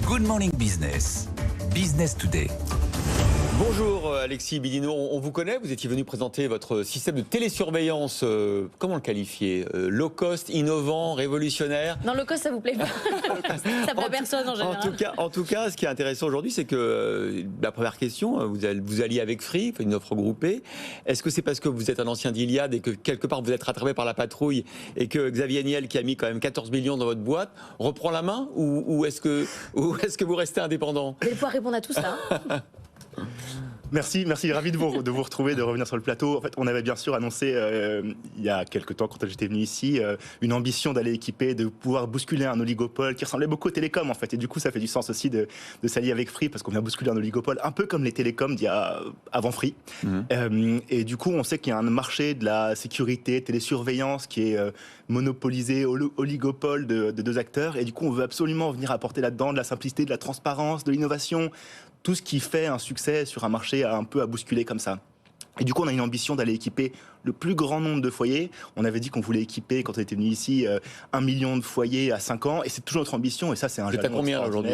Good Morning Business, Business Today. Bonjour Alexis Bidino, on vous connaît, vous étiez venu présenter votre système de télésurveillance, comment le qualifier, low cost, innovant, révolutionnaire? Non, low cost ça vous plaît pas. Ça plaît à personne en général. En tout cas, ce qui est intéressant aujourd'hui, c'est que la première question, vous alliez avec Free, une offre groupée. Est-ce que c'est parce que vous êtes un ancien d'Iliad et que quelque part vous êtes rattrapé par la patrouille et que Xavier Niel, qui a mis quand même 14 millions dans votre boîte, reprend la main ou est-ce que vous restez indépendant? Vous allez pouvoir répondre à tout ça. Merci, ravi de vous retrouver, de revenir sur le plateau. En fait, on avait bien sûr annoncé il y a quelques temps, quand j'étais venu ici, une ambition d'aller équiper, de pouvoir bousculer un oligopole qui ressemblait beaucoup aux télécoms en fait. Et du coup, ça fait du sens aussi de s'allier avec Free parce qu'on vient bousculer un oligopole, un peu comme les télécoms avant Free. Et du coup, on sait qu'il y a un marché de la sécurité, télésurveillance qui est monopolisé, oligopole de deux acteurs. Et du coup, on veut absolument venir apporter là-dedans de la simplicité, de la transparence, de l'innovation, tout ce qui fait un succès sur un marché un peu à bousculer comme ça. Et du coup, on a une ambition d'aller équiper le plus grand nombre de foyers. On avait dit qu'on voulait équiper, quand on était venu ici, 1 million de foyers à 5 ans. Et c'est toujours notre ambition. Et ça, c'est un jalon combien aujourd'hui?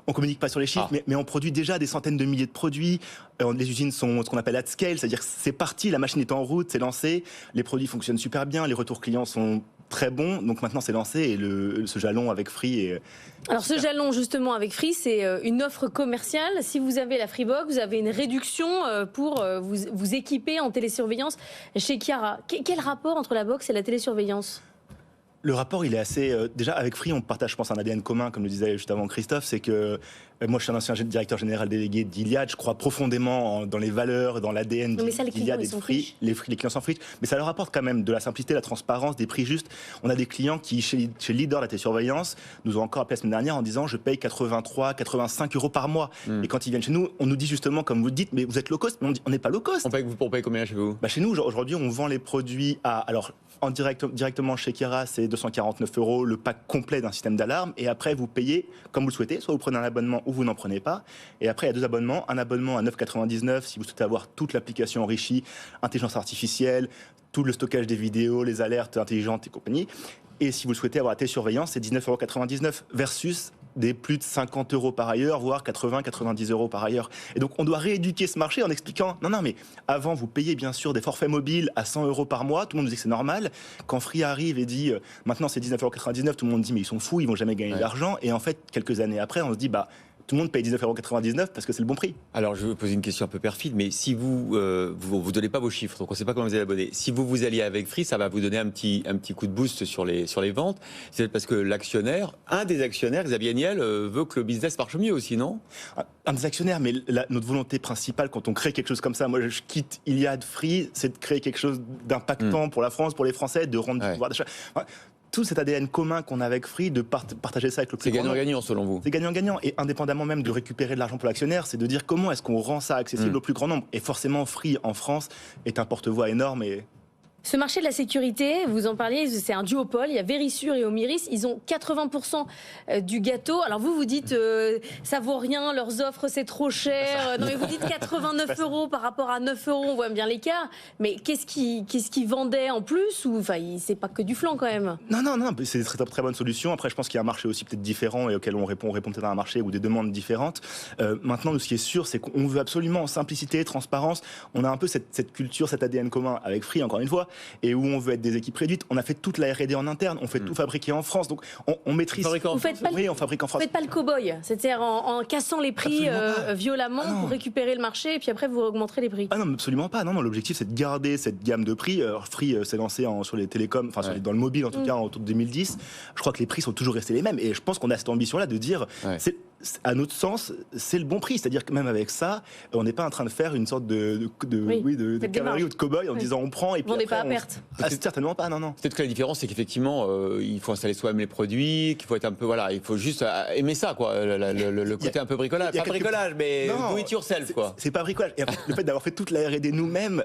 On communique pas sur les chiffres, mais on produit déjà des centaines de milliers de produits. Les usines sont ce qu'on appelle at scale, c'est-à-dire que c'est parti, la machine est en route, c'est lancé. Les produits fonctionnent super bien, les retours clients sont très bons. Donc maintenant, c'est lancé et ce jalon avec Free est... Alors ce jalon justement avec Free, c'est une offre commerciale. Si vous avez la Freebox, vous avez une réduction pour vous équiper en télésurveillance chez Chiara. Quel rapport entre la box et la télésurveillance ? Le rapport, il est assez... déjà, avec Free, on partage, je pense, un ADN commun, comme le disait juste avant Christophe, c'est que moi, je suis un ancien directeur général délégué d'Iliad. Je crois profondément dans les valeurs, dans l'ADN d'Iliad et de Free. Les clients s'en fichent. Mais ça leur apporte quand même de la simplicité, de la transparence, des prix justes. On a des clients qui, chez Leader, la télésurveillance, nous ont encore appelé la semaine dernière en disant « je paye 83, 85 euros par mois ». Et quand ils viennent chez nous, on nous dit justement, comme vous le dites, « mais vous êtes low cost ». Mais on n'est pas low cost. On paye combien chez vous? Chez nous, aujourd'hui, on vend les produits à... Alors, directement chez Chiara, c'est 249 euros le pack complet d'un système d'alarme. Et après, vous payez comme vous le souhaitez. Soit vous prenez un abonnement ou vous n'en prenez pas. Et après, il y a 2 abonnements. Un abonnement à 9,99 si vous souhaitez avoir toute l'application enrichie, intelligence artificielle, tout le stockage des vidéos, les alertes intelligentes et compagnie. Et si vous souhaitez avoir la télésurveillance, c'est 19,99 € versus des plus de 50 euros par ailleurs, voire 80, 90 euros par ailleurs. Et donc, on doit rééduquer ce marché en expliquant, non, mais avant, vous payez bien sûr des forfaits mobiles à 100 euros par mois. Tout le monde nous dit que c'est normal. Quand Free arrive et dit, maintenant c'est 19,99 €, tout le monde dit, mais ils sont fous, ils vont jamais gagner d'argent. Et en fait, quelques années après, on se dit, tout le monde paye 19,99 € parce que c'est le bon prix. Alors, je vais vous poser une question un peu perfide, mais si vous donnez pas vos chiffres, donc on ne sait pas comment vous allez abonner. Si vous alliez avec Free, ça va vous donner un petit coup de boost sur les ventes. C'est parce que un des actionnaires, Xavier Niel, veut que le business marche mieux aussi, non? Un des actionnaires, mais notre volonté principale quand on crée quelque chose comme ça, moi je quitte Iliad Free, c'est de créer quelque chose d'impactant pour la France, pour les Français, de rendre du pouvoir d'achat. Tout cet ADN commun qu'on a avec Free, de partager ça avec le plus grand nombre. C'est gagnant-gagnant selon vous? C'est gagnant-gagnant. Et indépendamment même de récupérer de l'argent pour l'actionnaire, c'est de dire comment est-ce qu'on rend ça accessible au plus grand nombre. Et forcément, Free en France est un porte-voix énorme. Ce marché de la sécurité, vous en parliez, c'est un duopole. Il y a Verisure et Omiris. Ils ont 80% du gâteau. Alors vous dites ça vaut rien, leurs offres c'est trop cher. Non mais vous dites 89 € par rapport à 9 €, on voit bien l'écart. Mais qu'est-ce qui vendait en plus ou c'est pas que du flan quand même? Non, c'est une très bonne solution. Après, je pense qu'il y a un marché aussi peut-être différent et auquel on répond peut-être à un marché ou des demandes différentes. Maintenant, ce qui est sûr, c'est qu'on veut absolument simplicité, transparence. On a un peu cette culture, cet ADN commun avec Free, encore une fois. Et où on veut être des équipes réduites. On a fait toute la R&D en interne, on fait tout fabriquer en France, donc on maîtrise. On fabrique en France. Vous faites pas le cow-boy, c'est-à-dire en cassant les prix violemment pour récupérer le marché et puis après vous augmenterez les prix. Ah non, absolument pas. Non, l'objectif c'est de garder cette gamme de prix. Free s'est lancé sur les télécoms, dans le mobile en tout cas autour de 2010. Je crois que les prix sont toujours restés les mêmes et je pense qu'on a cette ambition-là de dire à notre sens, c'est le bon prix. C'est-à-dire que même avec ça, on n'est pas en train de faire une sorte de cavalerie ou de cow-boy en disant on prend et puis après, pas à perte. Certainement pas, non. Peut-être que la différence, c'est qu'effectivement, il faut installer soi-même les produits, qu'il faut être un peu, il faut juste aimer ça, quoi. Le côté un peu bricolage. Pas bricolage, mais do it yourself, quoi. C'est pas bricolage. Et après, le fait d'avoir fait toute la R&D nous-mêmes,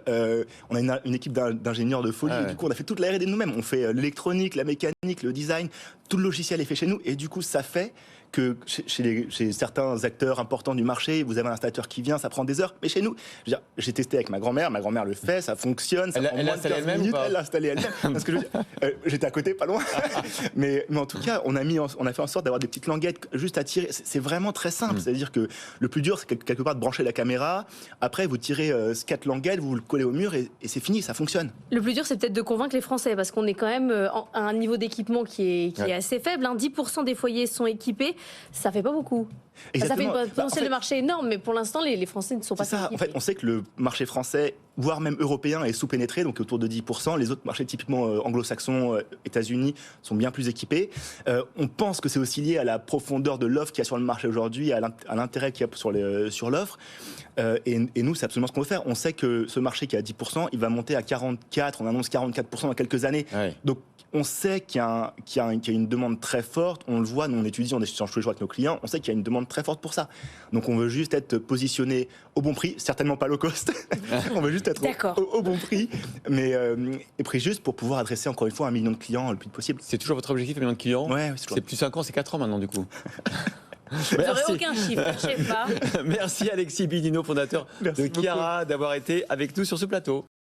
on a une équipe d'ingénieurs de folie. Et du coup, on a fait toute la R&D nous-mêmes. On fait l'électronique, la mécanique, le design. tout le logiciel est fait chez nous, et du coup, ça fait que chez certains acteurs importants du marché, vous avez un installateur qui vient, ça prend des heures. Mais chez nous, j'ai testé avec ma grand-mère le fait, ça fonctionne, ça prend moins de 15 minutes, elle l'a installé elle-même. Parce que j'étais à côté, pas loin. mais en tout cas, on a fait en sorte d'avoir des petites languettes juste à tirer. C'est vraiment très simple. C'est-à-dire que le plus dur, c'est quelque part de brancher la caméra. Après, vous tirez 4 languettes, vous le collez au mur et c'est fini, ça fonctionne. Le plus dur, c'est peut-être de convaincre les Français, parce qu'on est quand même à un niveau d'équipement qui est assez faible. 10% des foyers sont équipés. Ça fait pas beaucoup. Ça fait un potentiel de marché énorme, mais pour l'instant, les Français ne sont pas équipés. En fait, on sait que le marché français, voire même européen, est sous-pénétré, donc autour de 10%. Les autres marchés typiquement anglo-saxons, États-Unis, sont bien plus équipés. On pense que c'est aussi lié à la profondeur de l'offre qu'il y a sur le marché aujourd'hui, à l'intérêt qu'il y a sur l'offre. Et nous, c'est absolument ce qu'on veut faire. On sait que ce marché qui est à 10%, il va monter à 44%, on annonce 44% dans quelques années. Ouais. Donc, on sait qu'il y a une demande très forte. On le voit, nous on étudie, on échange tous les jours avec nos clients. On sait qu'il y a une demande très forte pour ça. Donc on veut juste être positionné au bon prix, certainement pas low cost. On veut juste être au bon prix, mais et pris juste pour pouvoir adresser encore une fois 1 million de clients le plus possible. C'est toujours votre objectif, 1 million de clients? Ouais, c'est plus 5 ans, c'est 4 ans maintenant du coup. Vous n'aurez aucun chiffre, je ne sais pas. Merci Alexis Bidino, fondateur de Chiara, d'avoir été avec nous sur ce plateau.